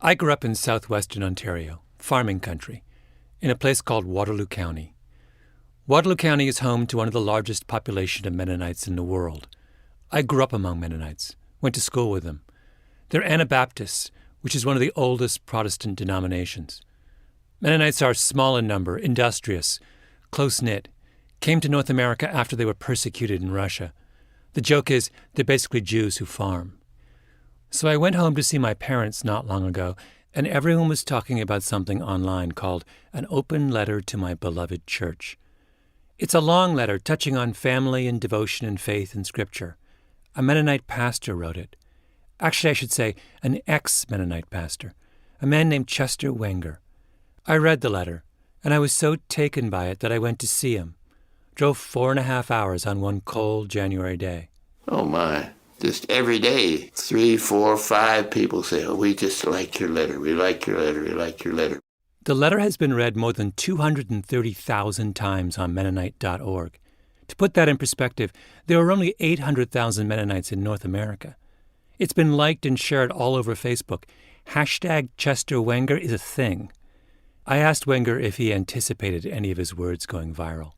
I grew up in southwestern Ontario, farming country, in a place called Waterloo County. Waterloo County is home to one of the largest population of Mennonites in the world. I grew up among Mennonites, went to school with them. They're Anabaptists, which is one of the oldest Protestant denominations. Mennonites are small in number, industrious, close-knit, came to North America after they were persecuted in Russia. The joke is they're basically Jews who farm. So I went home to see my parents not long ago, and everyone was talking about something online called An Open Letter to My Beloved Church. It's a long letter touching on family and devotion and faith and scripture. A Mennonite pastor wrote it. Actually, I should say an ex-Mennonite pastor, a man named Chester Wenger. I read the letter, and I was so taken by it that I went to see him. Drove 4.5 hours on one cold January day. Oh, my. Just every day, 3, 4, 5 people say, oh, we just like your letter. We like your letter. We like your letter. The letter has been read more than 230,000 times on Mennonite.org. To put that in perspective, there are only 800,000 Mennonites in North America. It's been liked and shared all over Facebook. Hashtag Chester Wenger is a thing. I asked Wenger if he anticipated any of his words going viral.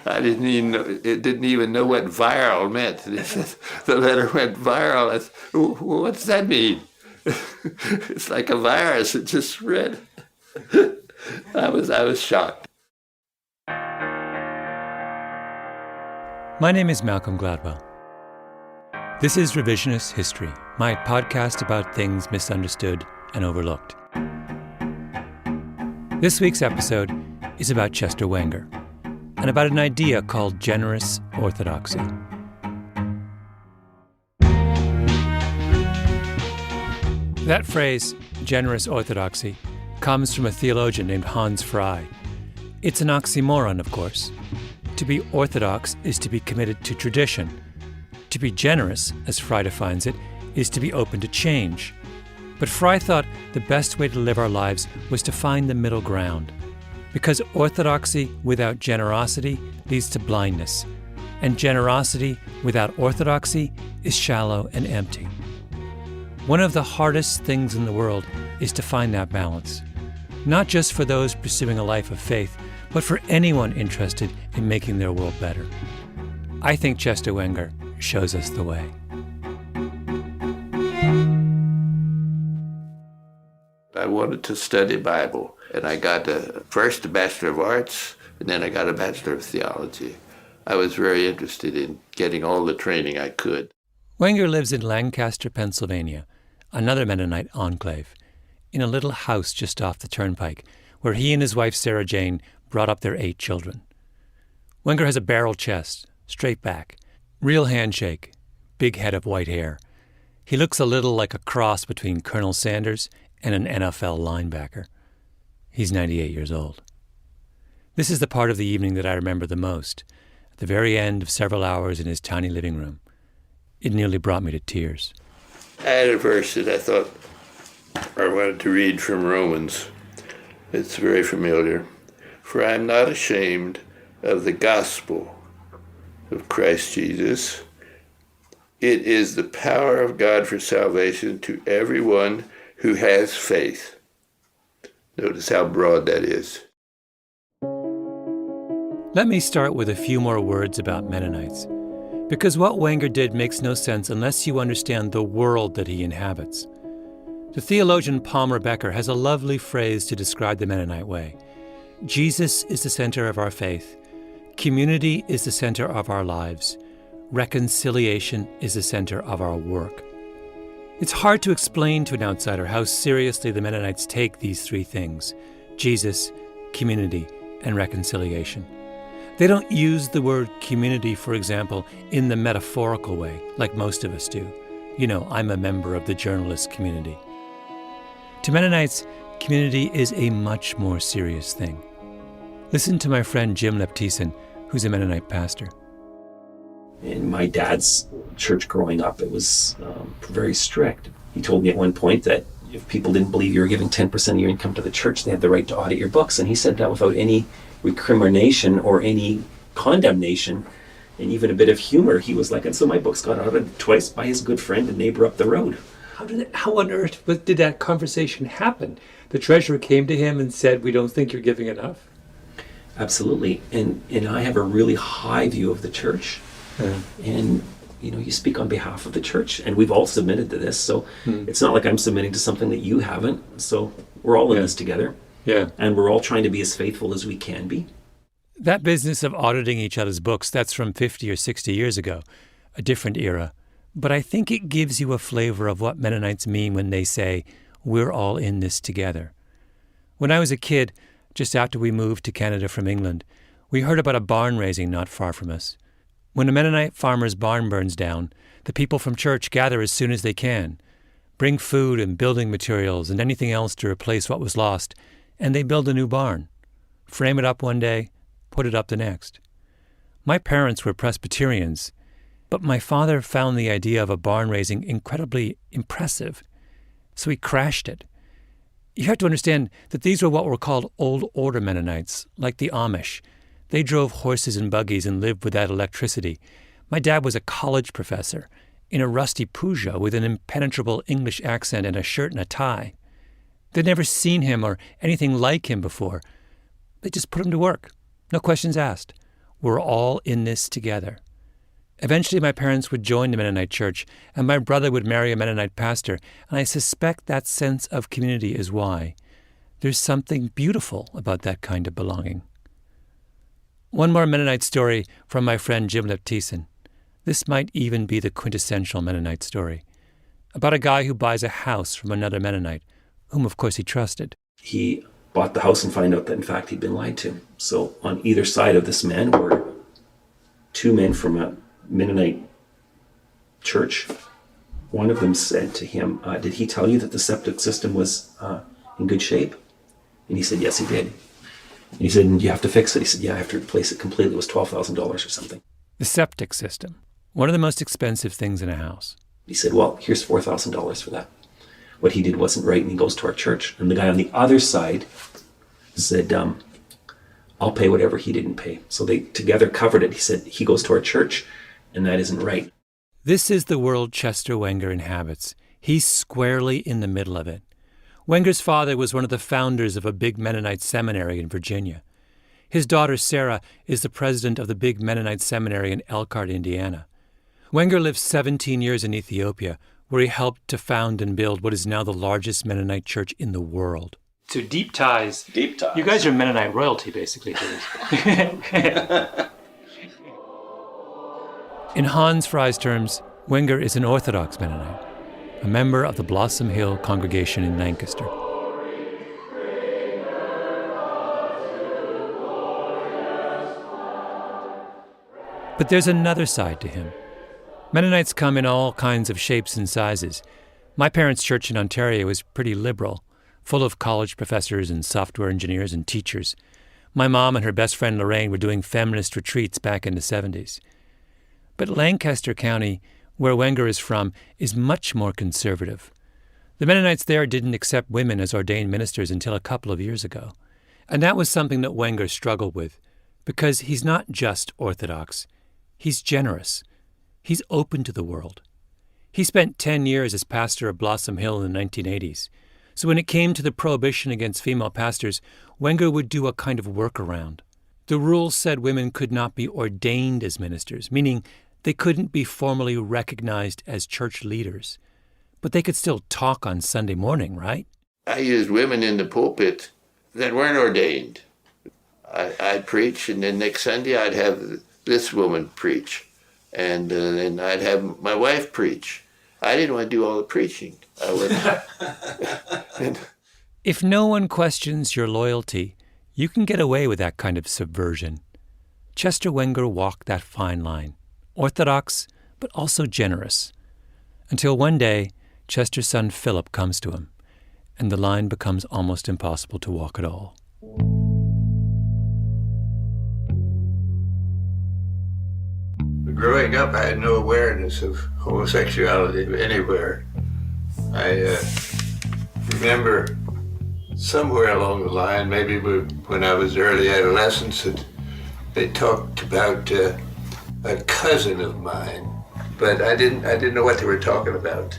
I didn't even know what viral meant. The letter went viral. What's that mean? It's like a virus. It just spread. I was shocked. My name is Malcolm Gladwell. This is Revisionist History, my podcast about things misunderstood and overlooked. This week's episode is about Chester Wenger, and about an idea called generous orthodoxy. That phrase, generous orthodoxy, comes from a theologian named Hans Frey. It's an oxymoron, of course. To be orthodox is to be committed to tradition. To be generous, as Frey defines it, is to be open to change. But Frey thought the best way to live our lives was to find the middle ground. Because orthodoxy without generosity leads to blindness, and generosity without orthodoxy is shallow and empty. One of the hardest things in the world is to find that balance, not just for those pursuing a life of faith, but for anyone interested in making their world better. I think Chester Wenger shows us the way. I wanted to study Bible, and I got first a Bachelor of Arts, and then I got a Bachelor of Theology. I was very interested in getting all the training I could. Wenger lives in Lancaster, Pennsylvania, another Mennonite enclave, in a little house just off the turnpike, where he and his wife Sarah Jane brought up their 8 children. Wenger has a barrel chest, straight back, real handshake, big head of white hair. He looks a little like a cross between Colonel Sanders and an NFL linebacker. He's 98 years old. This is the part of the evening that I remember the most, at the very end of several hours in his tiny living room. It nearly brought me to tears. I had a verse that I thought I wanted to read from Romans. It's very familiar. For I am not ashamed of the gospel of Christ Jesus. It is the power of God for salvation to everyone who has faith. Notice how broad that is. Let me start with a few more words about Mennonites, because what Wenger did makes no sense unless you understand the world that he inhabits. The theologian Palmer Becker has a lovely phrase to describe the Mennonite way. Jesus is the center of our faith. Community is the center of our lives. Reconciliation is the center of our work. It's hard to explain to an outsider how seriously the Mennonites take these 3 things: Jesus, community, and reconciliation. They don't use the word community, for example, in the metaphorical way, like most of us do. You know, I'm a member of the journalist community. To Mennonites, community is a much more serious thing. Listen to my friend Jim Leptison, who's a Mennonite pastor. In my dad's church growing up, it was very strict. He told me at one point that if people didn't believe you were giving 10% of your income to the church, they had the right to audit your books. And he said that without any recrimination or any condemnation, and even a bit of humor. He was like, and so my books got audited twice by his good friend and neighbor up the road. How on earth did that conversation happen? The treasurer came to him and said, "We don't think you're giving enough." Absolutely. And I have a really high view of the church. And, you speak on behalf of the church, and we've all submitted to this. So it's not like I'm submitting to something that you haven't. So we're all in this together. Yeah. And we're all trying to be as faithful as we can be. That business of auditing each other's books, that's from 50 or 60 years ago, a different era. But I think it gives you a flavor of what Mennonites mean when they say, "We're all in this together." When I was a kid, just after we moved to Canada from England, we heard about a barn raising not far from us. When a Mennonite farmer's barn burns down, the people from church gather as soon as they can, bring food and building materials and anything else to replace what was lost, and they build a new barn, frame it up one day, put it up the next. My parents were Presbyterians, but my father found the idea of a barn raising incredibly impressive, so he crashed it. You have to understand that these were what were called Old Order Mennonites, like the Amish. They drove horses and buggies and lived without electricity. My dad was a college professor in a rusty Peugeot with an impenetrable English accent and a shirt and a tie. They'd never seen him or anything like him before. They just put him to work. No questions asked. We're all in this together. Eventually, my parents would join the Mennonite church, and my brother would marry a Mennonite pastor, and I suspect that sense of community is why. There's something beautiful about that kind of belonging. One more Mennonite story from my friend Jim Leptison. This might even be the quintessential Mennonite story, about a guy who buys a house from another Mennonite, whom of course he trusted. He bought the house and found out that in fact he'd been lied to. So on either side of this man were two men from a Mennonite church. One of them said to him, "Did he tell you that the septic system was in good shape?" And he said, "Yes, he did." And he said, "And you have to fix it?" He said, "Yeah, I have to replace it completely. It was $12,000 or something." The septic system, one of the most expensive things in a house. He said, "Well, here's $4,000 for that." What he did wasn't right, and he goes to our church. And the guy on the other side said, "I'll pay whatever he didn't pay." So they together covered it. He said, "He goes to our church, and that isn't right." This is the world Chester Wenger inhabits. He's squarely in the middle of it. Wenger's father was one of the founders of a big Mennonite seminary in Virginia. His daughter, Sarah, is the president of the big Mennonite seminary in Elkhart, Indiana. Wenger lived 17 years in Ethiopia, where he helped to found and build what is now the largest Mennonite church in the world. So deep ties. Deep ties. You guys are Mennonite royalty, basically. In Hans Frey's terms, Wenger is an Orthodox Mennonite, a member of the Blossom Hill congregation in Lancaster. But there's another side to him. Mennonites come in all kinds of shapes and sizes. My parents' church in Ontario is pretty liberal, full of college professors and software engineers and teachers. My mom and her best friend Lorraine were doing feminist retreats back in the 70s. But Lancaster County, where Wenger is from, is much more conservative. The Mennonites there didn't accept women as ordained ministers until a couple of years ago. And that was something that Wenger struggled with, because he's not just Orthodox. He's generous. He's open to the world. He spent 10 years as pastor of Blossom Hill in the 1980s. So when it came to the prohibition against female pastors, Wenger would do a kind of workaround. The rules said women could not be ordained as ministers, meaning they couldn't be formally recognized as church leaders. But they could still talk on Sunday morning, right? I used women in the pulpit that weren't ordained. I'd preach, and then next Sunday I'd have this woman preach. And then I'd have my wife preach. I didn't want to do all the preaching. I would. If no one questions your loyalty, you can get away with that kind of subversion. Chester Wenger walked that fine line, orthodox but also generous, until one day Chester's son Philip comes to him, and the line becomes almost impossible to walk at all. Growing up, I had no awareness of homosexuality anywhere. I remember somewhere along the line, maybe when I was early adolescence, that they talked about a cousin of mine, but I didn't know what they were talking about.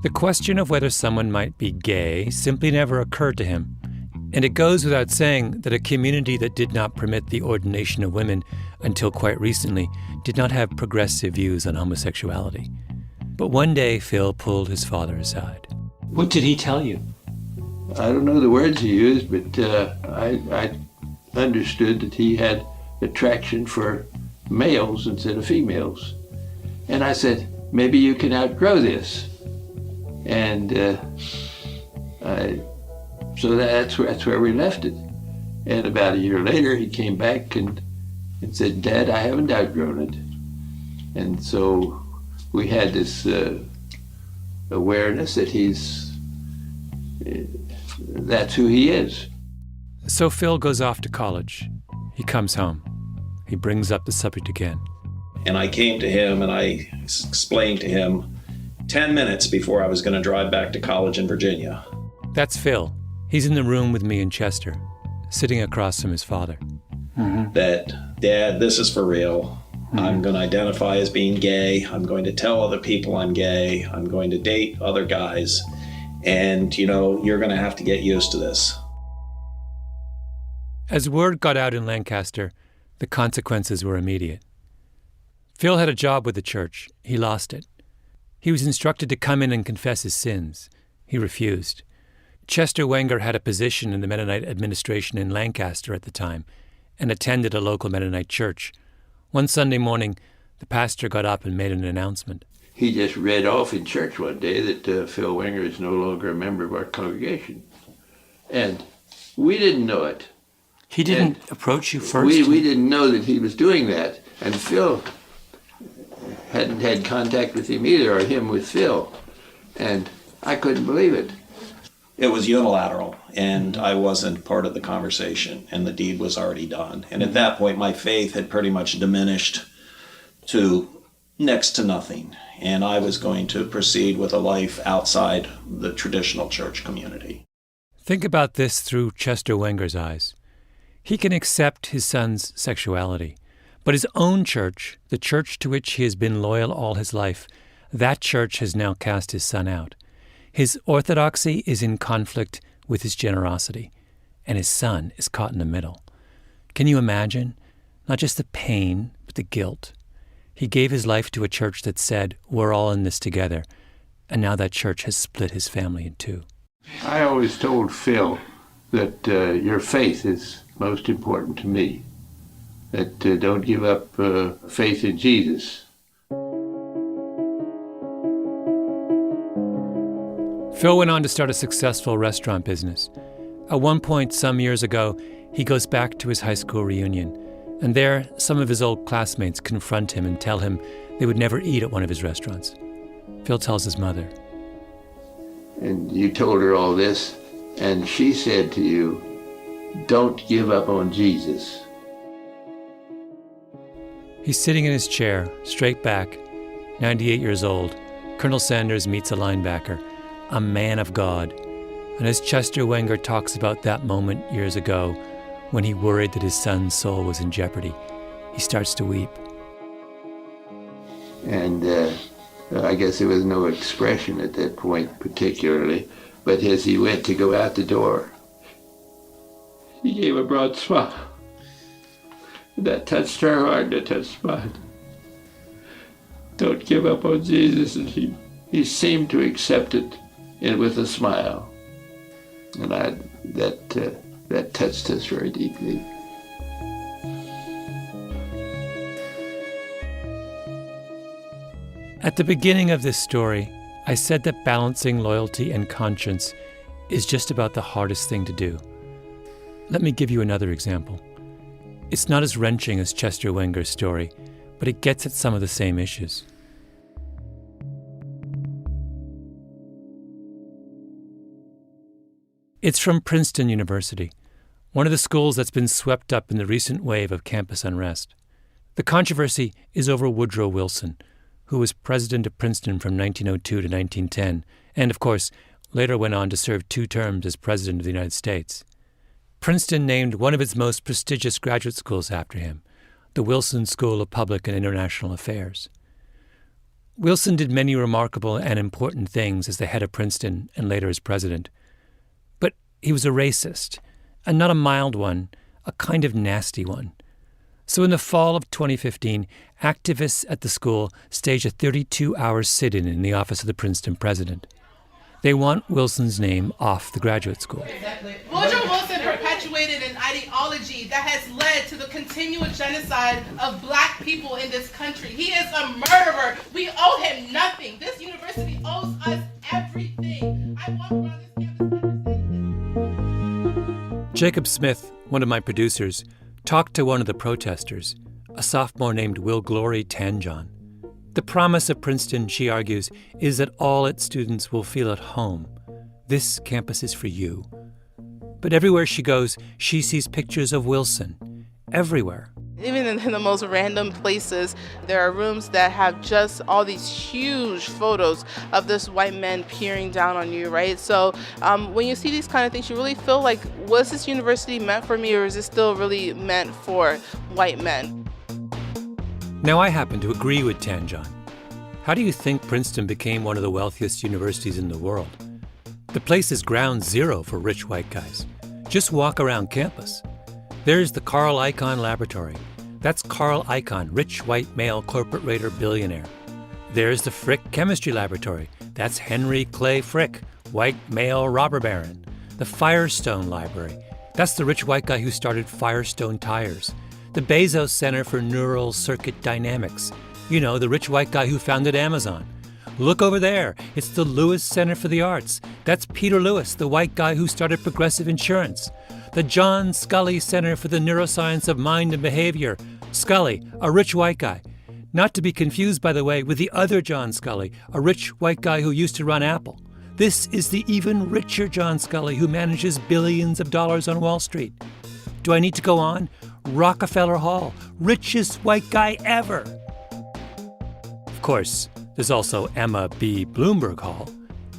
The question of whether someone might be gay simply never occurred to him. And it goes without saying that a community that did not permit the ordination of women until quite recently did not have progressive views on homosexuality. But one day, Phil pulled his father aside. What did he tell you? I don't know the words he used, but I understood that he had attraction for males instead of females. And I said, maybe you can outgrow this. And so that's where we left it. And about a year later, he came back and said, Dad, I haven't outgrown it. And so we had this awareness that that's who he is. So Phil goes off to college. He comes home. He brings up the subject again. And I came to him and I explained to him 10 minutes before I was going to drive back to college in Virginia. That's Phil. He's in the room with me and Chester, sitting across from his father. That, Dad, this is for real. I'm going to identify as being gay. I'm going to tell other people I'm gay. I'm going to date other guys. And, you're going to have to get used to this. As word got out in Lancaster, the consequences were immediate. Phil had a job with the church. He lost it. He was instructed to come in and confess his sins. He refused. Chester Wenger had a position in the Mennonite administration in Lancaster at the time and attended a local Mennonite church. One Sunday morning, the pastor got up and made an announcement. He just read off in church one day that Phil Wenger is no longer a member of our congregation. And we didn't know it. He didn't approach you first? We didn't know that he was doing that. And Phil hadn't had contact with him either, or him with Phil. And I couldn't believe it. It was unilateral, and I wasn't part of the conversation, and the deed was already done. And at that point, my faith had pretty much diminished to next to nothing, and I was going to proceed with a life outside the traditional church community. Think about this through Chester Wenger's eyes. He can accept his son's sexuality, but his own church, the church to which he has been loyal all his life, that church has now cast his son out. His orthodoxy is in conflict with his generosity, and his son is caught in the middle. Can you imagine? Not just the pain, but the guilt. He gave his life to a church that said, we're all in this together, and now that church has split his family in two. I always told Phil that your faith is most important to me, that don't give up faith in Jesus. Phil went on to start a successful restaurant business. At one point, some years ago, he goes back to his high school reunion, and there, some of his old classmates confront him and tell him they would never eat at one of his restaurants. Phil tells his mother. And you told her all this, and she said to you, don't give up on Jesus. He's sitting in his chair, straight back, 98 years old. Colonel Sanders meets a linebacker, a man of God. And as Chester Wenger talks about that moment years ago, when he worried that his son's soul was in jeopardy, he starts to weep. And I guess there was no expression at that point particularly, but as he went to go out the door, he gave a broad smile. That touched her heart, that touched mine. Don't give up on Jesus. And he seemed to accept it with a smile. And that touched us very deeply. At the beginning of this story, I said that balancing loyalty and conscience is just about the hardest thing to do. Let me give you another example. It's not as wrenching as Chester Wenger's story, but it gets at some of the same issues. It's from Princeton University, one of the schools that's been swept up in the recent wave of campus unrest. The controversy is over Woodrow Wilson, who was president of Princeton from 1902 to 1910, and, of course, later went on to serve 2 terms as president of the United States. Princeton named one of its most prestigious graduate schools after him, the Wilson School of Public and International Affairs. Wilson did many remarkable and important things as the head of Princeton and later as president. But he was a racist, and not a mild one, a kind of nasty one. So in the fall of 2015, activists at the school staged a 32-hour sit-in in the office of the Princeton president. They want Wilson's name off the graduate school. Woodrow Wilson perpetuated an ideology that has led to the continual genocide of black people in this country. He is a murderer. We owe him nothing. This university owes us everything. I walk around this campus understanding. Jacob Smith, one of my producers, talked to one of the protesters, a sophomore named Will Glory Tanjon. The promise of Princeton, she argues, is that all its students will feel at home. This campus is for you. But everywhere she goes, she sees pictures of Wilson. Everywhere. Even in the most random places, there are rooms that have just all these huge photos of this white man peering down on you, right? So when you see these kind of things, you really feel like, was this university meant for me, or is it still really meant for white men? Now, I happen to agree with Tanjon. How do you think Princeton became one of the wealthiest universities in the world? The place is ground zero for rich white guys. Just walk around campus. There's the Carl Icahn Laboratory. That's Carl Icahn, rich white male corporate raider billionaire. There's the Frick Chemistry Laboratory. That's Henry Clay Frick, white male robber baron. The Firestone Library. That's the rich white guy who started Firestone Tires. The Bezos Center for Neural Circuit Dynamics. You know, the rich white guy who founded Amazon. Look over there. It's the Lewis Center for the Arts. That's Peter Lewis, the white guy who started Progressive Insurance. The John Scully Center for the Neuroscience of Mind and Behavior. Scully, a rich white guy. Not to be confused, by the way, with the other John Scully, a rich white guy who used to run Apple. This is the even richer John Scully who manages billions of dollars on Wall Street. Do I need to go on? Rockefeller Hall, richest white guy ever. Of course, there's also Emma B. Bloomberg Hall.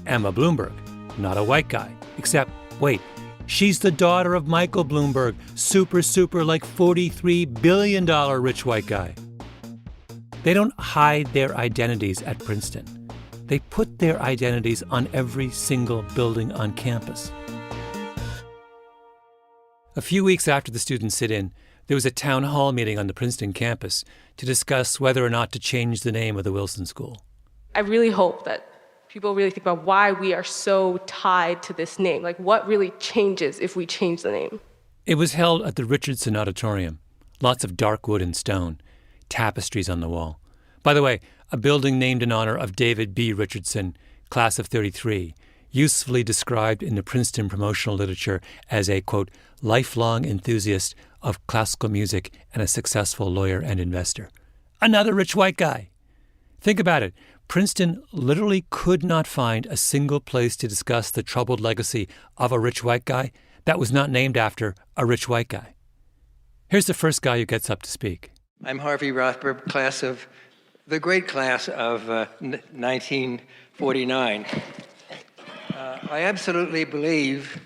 Emma Bloomberg, not a white guy, except, wait, she's the daughter of Michael Bloomberg, super like $43 billion rich white guy. They don't hide their identities at Princeton. They put their identities on every single building on campus. A few weeks after the students sit-in, there was a town hall meeting on the Princeton campus to discuss whether or not to change the name of the Wilson School. I really hope that people really think about why we are so tied to this name. Like, what really changes if we change the name? It was held at the Richardson Auditorium. Lots of dark wood and stone, tapestries on the wall. By the way, a building named in honor of David B. Richardson, class of 33, usefully described in the Princeton promotional literature as a, quote, lifelong enthusiast of classical music and a successful lawyer and investor. Another rich white guy. Think about it. Princeton literally could not find a single place to discuss the troubled legacy of a rich white guy that was not named after a rich white guy. Here's the first guy who gets up to speak. I'm Harvey Rothberg, the great class of 1949. I absolutely believe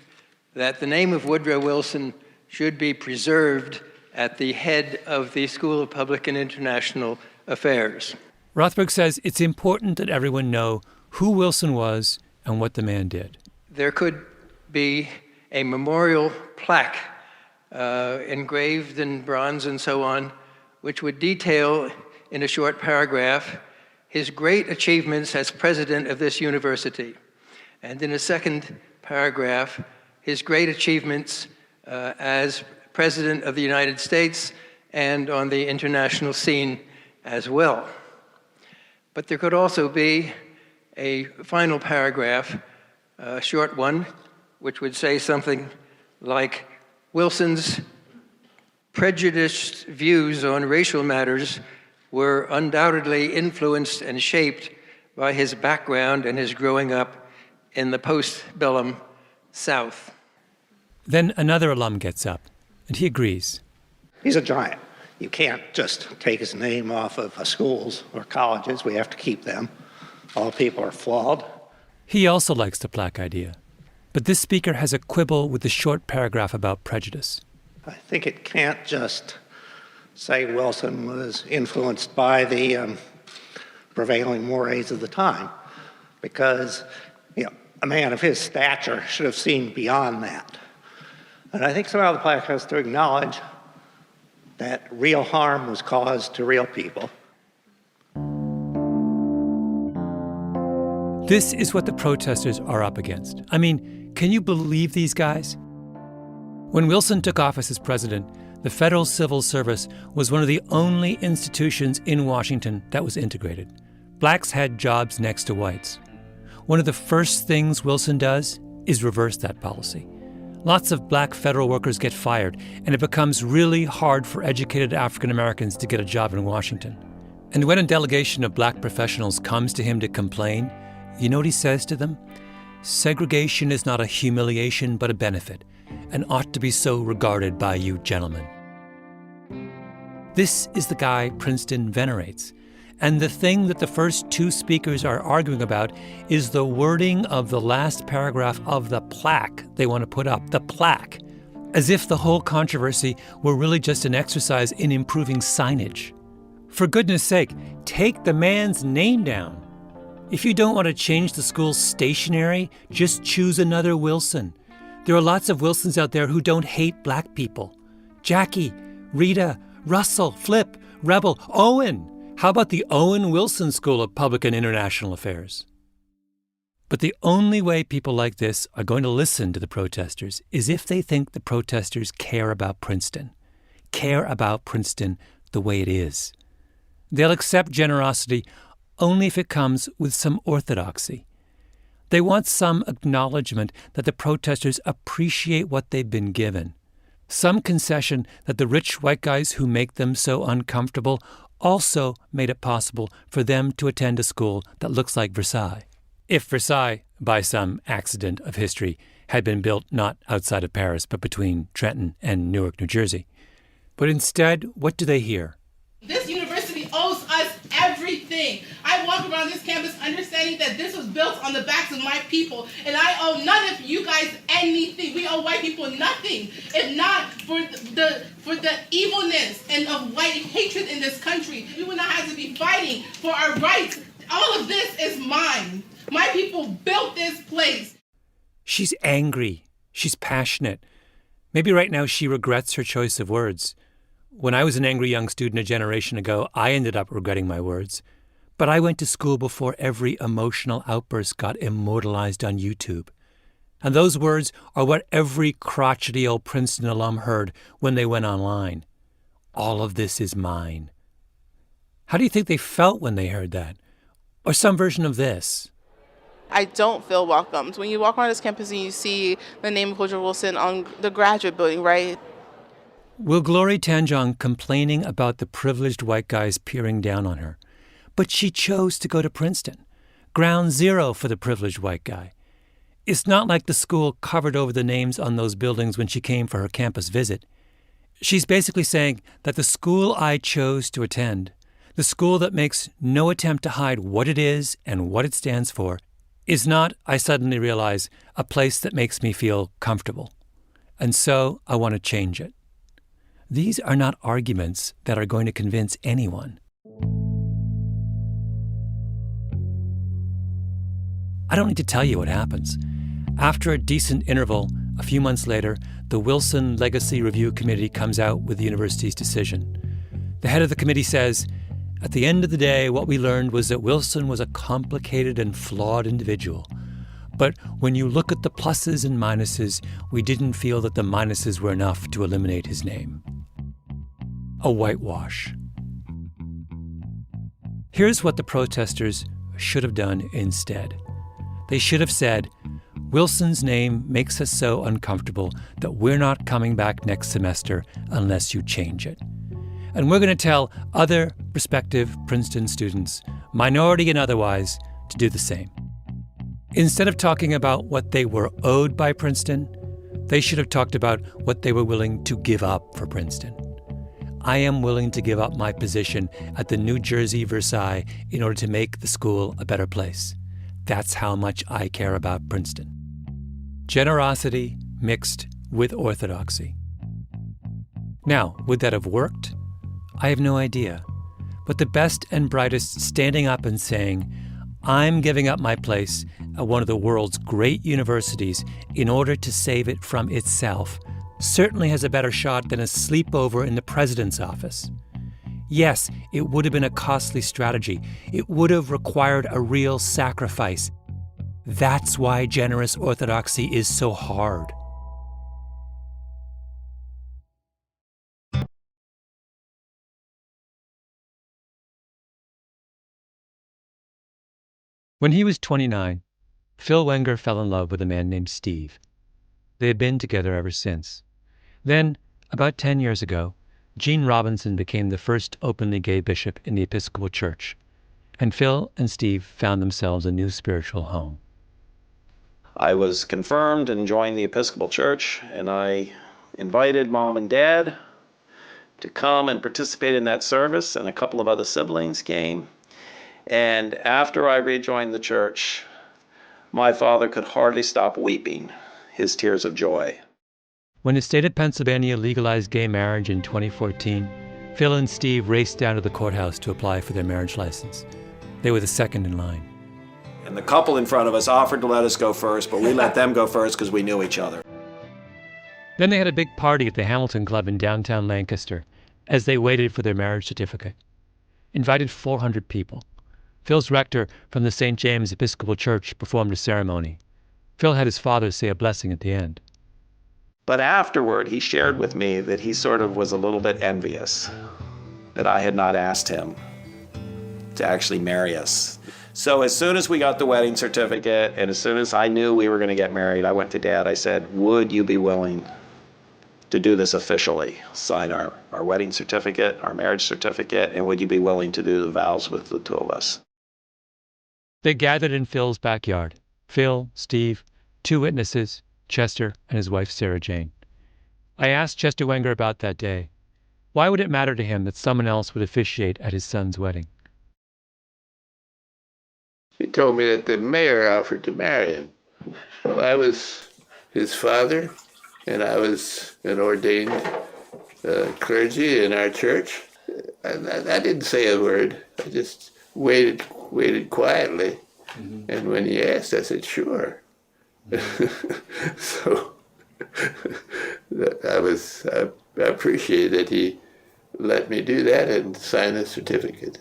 that the name of Woodrow Wilson should be preserved at the head of the School of Public and International Affairs. Rothberg says it's important that everyone know who Wilson was and what the man did. There could be a memorial plaque engraved in bronze and so on, which would detail in a short paragraph his great achievements as president of this university. And in a second paragraph, his great achievements as president of the United States and on the international scene as well. But there could also be a final paragraph, a short one, which would say something like, Wilson's prejudiced views on racial matters were undoubtedly influenced and shaped by his background and his growing up in the postbellum South. Then another alum gets up, and he agrees. He's a giant. You can't just take his name off of schools or colleges. We have to keep them. All people are flawed. He also likes the plaque idea. But this speaker has a quibble with the short paragraph about prejudice. I think it can't just say Wilson was influenced by the prevailing mores of the time, because a man of his stature should have seen beyond that. And I think somehow the plaque has to acknowledge that real harm was caused to real people. This is what the protesters are up against. I mean, can you believe these guys? When Wilson took office as president, the Federal Civil Service was one of the only institutions in Washington that was integrated. Blacks had jobs next to whites. One of the first things Wilson does is reverse that policy. Lots of black federal workers get fired, and it becomes really hard for educated African Americans to get a job in Washington. And when a delegation of black professionals comes to him to complain, you know what he says to them? Segregation is not a humiliation but a benefit, and ought to be so regarded by you gentlemen. This is the guy Princeton venerates. And the thing that the first two speakers are arguing about is the wording of the last paragraph of the plaque they want to put up, the plaque, as if the whole controversy were really just an exercise in improving signage. For goodness sake, take the man's name down. If you don't want to change the school's stationery, just choose another Wilson. There are lots of Wilsons out there who don't hate black people. Jackie, Rita, Russell, Flip, Rebel, Owen. How about the Owen Wilson School of Public and International Affairs? But the only way people like this are going to listen to the protesters is if they think the protesters care about Princeton the way it is. They'll accept generosity only if it comes with some orthodoxy. They want some acknowledgement that the protesters appreciate what they've been given, some concession that the rich white guys who make them so uncomfortable also made it possible for them to attend a school that looks like Versailles. If Versailles, by some accident of history, had been built not outside of Paris, but between Trenton and Newark, New Jersey. But instead, what do they hear? This university owes us everything. I walk around this campus understanding that this was built on the backs of my people, and I owe none of you guys anything. We owe white people nothing, if not for the evilness and of white hatred in this country. We would not have to be fighting for our rights. All of this is mine. My people built this place. She's angry. She's passionate. Maybe right now she regrets her choice of words. When I was an angry young student a generation ago, I ended up regretting my words. But I went to school before every emotional outburst got immortalized on YouTube. And those words are what every crotchety old Princeton alum heard when they went online. All of this is mine. How do you think they felt when they heard that? Or some version of this? I don't feel welcomed. When you walk around this campus and you see the name of Woodrow Wilson on the graduate building, right? Will Glory Tanjong complaining about the privileged white guys peering down on her. But she chose to go to Princeton. Ground zero for the privileged white guy. It's not like the school covered over the names on those buildings when she came for her campus visit. She's basically saying that the school I chose to attend, the school that makes no attempt to hide what it is and what it stands for, is not, I suddenly realize, a place that makes me feel comfortable. And so I want to change it. These are not arguments that are going to convince anyone. I don't need to tell you what happens. After a decent interval, a few months later, the Wilson Legacy Review Committee comes out with the university's decision. The head of the committee says, "At the end of the day, what we learned was that Wilson was a complicated and flawed individual. But when you look at the pluses and minuses, we didn't feel that the minuses were enough to eliminate his name." A whitewash. Here's what the protesters should have done instead. They should have said, "Wilson's name makes us so uncomfortable that we're not coming back next semester unless you change it. And we're going to tell other prospective Princeton students, minority and otherwise, to do the same." Instead of talking about what they were owed by Princeton, they should have talked about what they were willing to give up for Princeton. I am willing to give up my position at the New Jersey Versailles in order to make the school a better place. That's how much I care about Princeton. Generosity mixed with orthodoxy. Now, would that have worked? I have no idea. but the best and brightest standing up and saying, I'm giving up my place at one of the world's great universities in order to save it from itself, certainly has a better shot than a sleepover in the president's office. Yes, it would have been a costly strategy. It would have required a real sacrifice. That's why generous orthodoxy is so hard. When he was 29, Phil Wenger fell in love with a man named Steve. They had been together ever since. Then, about 10 years ago, Gene Robinson became the first openly gay bishop in the Episcopal Church, and Phil and Steve found themselves a new spiritual home. I was confirmed and joined the Episcopal Church, and I invited Mom and Dad to come and participate in that service, and a couple of other siblings came. And after I rejoined the church, my father could hardly stop weeping his tears of joy. When the state of Pennsylvania legalized gay marriage in 2014, Phil and Steve raced down to the courthouse to apply for their marriage license. They were the second in line. And the couple in front of us offered to let us go first, but we let them go first because we knew each other. Then they had a big party at the Hamilton Club in downtown Lancaster as they waited for their marriage certificate. Invited 400 people. Phil's rector from the St. James Episcopal Church performed a ceremony. Phil had his father say a blessing at the end. But afterward, he shared with me that he sort of was a little bit envious that I had not asked him to actually marry us. So as soon as we got the wedding certificate, and as soon as I knew we were going to get married, I went to Dad. I said, would you be willing to do this officially? Sign our wedding certificate, our marriage certificate, and would you be willing to do the vows with the two of us? They gathered in Phil's backyard. Phil, Steve, two witnesses, Chester and his wife Sarah Jane. I asked Chester Wenger about that day. Why would it matter to him that someone else would officiate at his son's wedding? He told me that the mayor offered to marry him. Well, I was his father, and I was an ordained clergy in our church. I didn't say a word. I just waited quietly. Mm-hmm. And when he asked, I said, sure. Mm-hmm. So I appreciate that he let me do that and sign a certificate.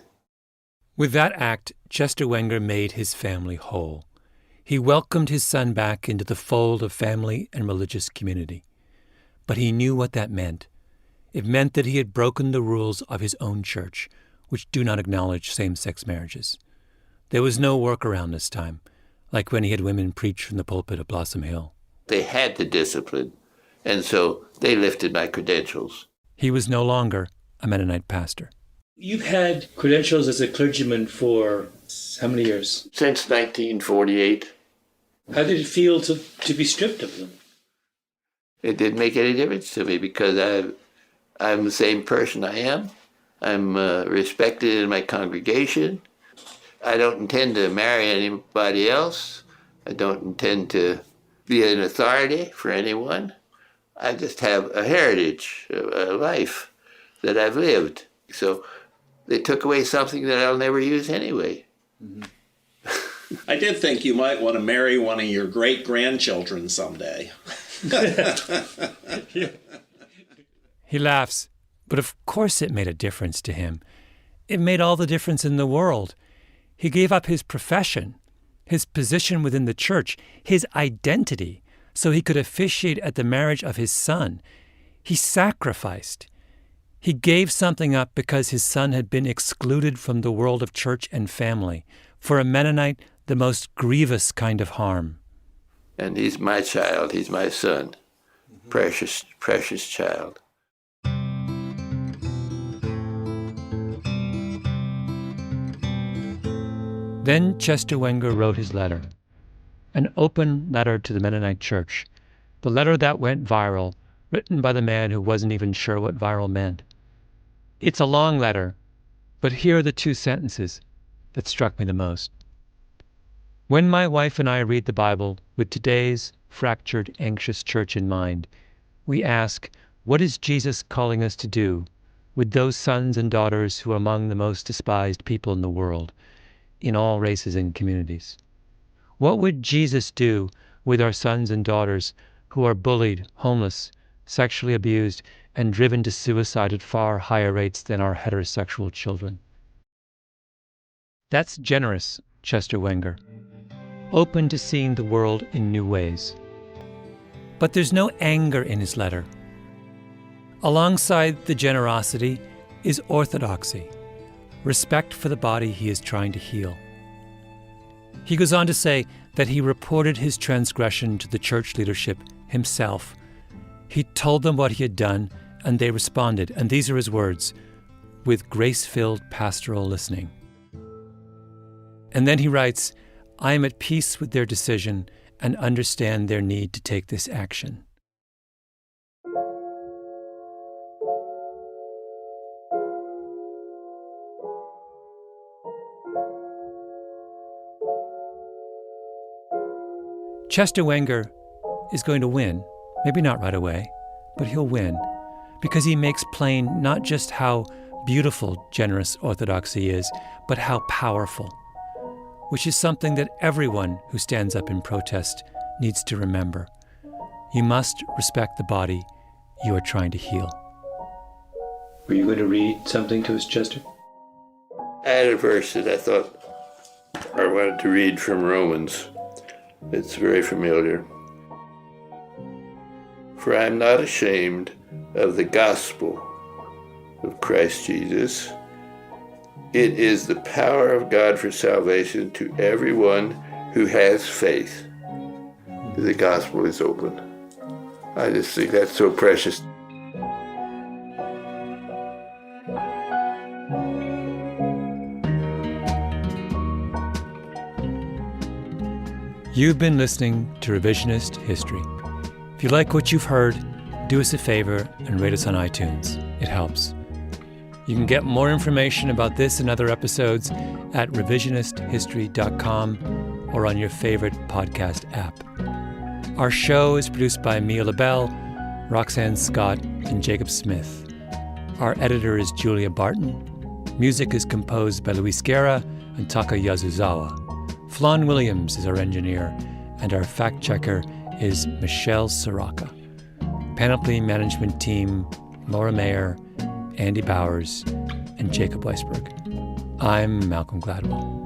With that act, Chester Wenger made his family whole. He welcomed his son back into the fold of family and religious community. But he knew what that meant. It meant that he had broken the rules of his own church, which do not acknowledge same-sex marriages. There was no workaround this time, like when he had women preach from the pulpit of Blossom Hill. They had the discipline, and so they lifted my credentials. He was no longer a Mennonite pastor. You've had credentials as a clergyman for how many years? Since 1948. How did it feel to be stripped of them? It didn't make any difference to me because I'm the same person I am. I'm respected in my congregation. I don't intend to marry anybody else. I don't intend to be an authority for anyone. I just have a heritage, a life that I've lived. So they took away something that I'll never use anyway. Mm-hmm. I did think you might want to marry one of your great-grandchildren someday. He laughs, but of course it made a difference to him. It made all the difference in the world. He gave up his profession, his position within the church, his identity, so he could officiate at the marriage of his son. He sacrificed. He gave something up because his son had been excluded from the world of church and family. For a Mennonite, the most grievous kind of harm. And he's my child. He's my son. Mm-hmm. Precious, precious child. Then Chester Wenger wrote his letter, an open letter to the Mennonite Church, the letter that went viral, written by the man who wasn't even sure what viral meant. It's a long letter, but here are the two sentences that struck me the most. When my wife and I read the Bible with today's fractured, anxious church in mind, we ask, what is Jesus calling us to do with those sons and daughters who are among the most despised people in the world, in all races and communities? What would Jesus do with our sons and daughters who are bullied, homeless, sexually abused, and driven to suicide at far higher rates than our heterosexual children? That's generous, Chester Wenger, open to seeing the world in new ways. But there's no anger in his letter. Alongside the generosity is orthodoxy, respect for the body he is trying to heal. He goes on to say that he reported his transgression to the church leadership himself. He told them what he had done, and they responded, and these are his words, with grace-filled pastoral listening. And then he writes, I am at peace with their decision and understand their need to take this action. Chester Wenger is going to win, maybe not right away, but he'll win, because he makes plain not just how beautiful generous orthodoxy is, but how powerful, which is something that everyone who stands up in protest needs to remember. You must respect the body you are trying to heal. Were you going to read something to us, Chester? I had a verse that I thought I wanted to read from Romans. It's very familiar. For I am not ashamed of the gospel of Christ Jesus. It is the power of God for salvation to everyone who has faith. The gospel is open. I just think that's so precious. You've been listening to Revisionist History. If you like what you've heard, do us a favor and rate us on iTunes. It helps. You can get more information about this and other episodes at revisionisthistory.com or on your favorite podcast app. Our show is produced by Mia LaBelle, Roxanne Scott, and Jacob Smith. Our editor is Julia Barton. Music is composed by Luis Guerra and Taka Yasuzawa. Flan Williams is our engineer, and our fact-checker is Michelle Soraka. Panoply Management Team, Laura Mayer, Andy Bowers, and Jacob Weisberg. I'm Malcolm Gladwell.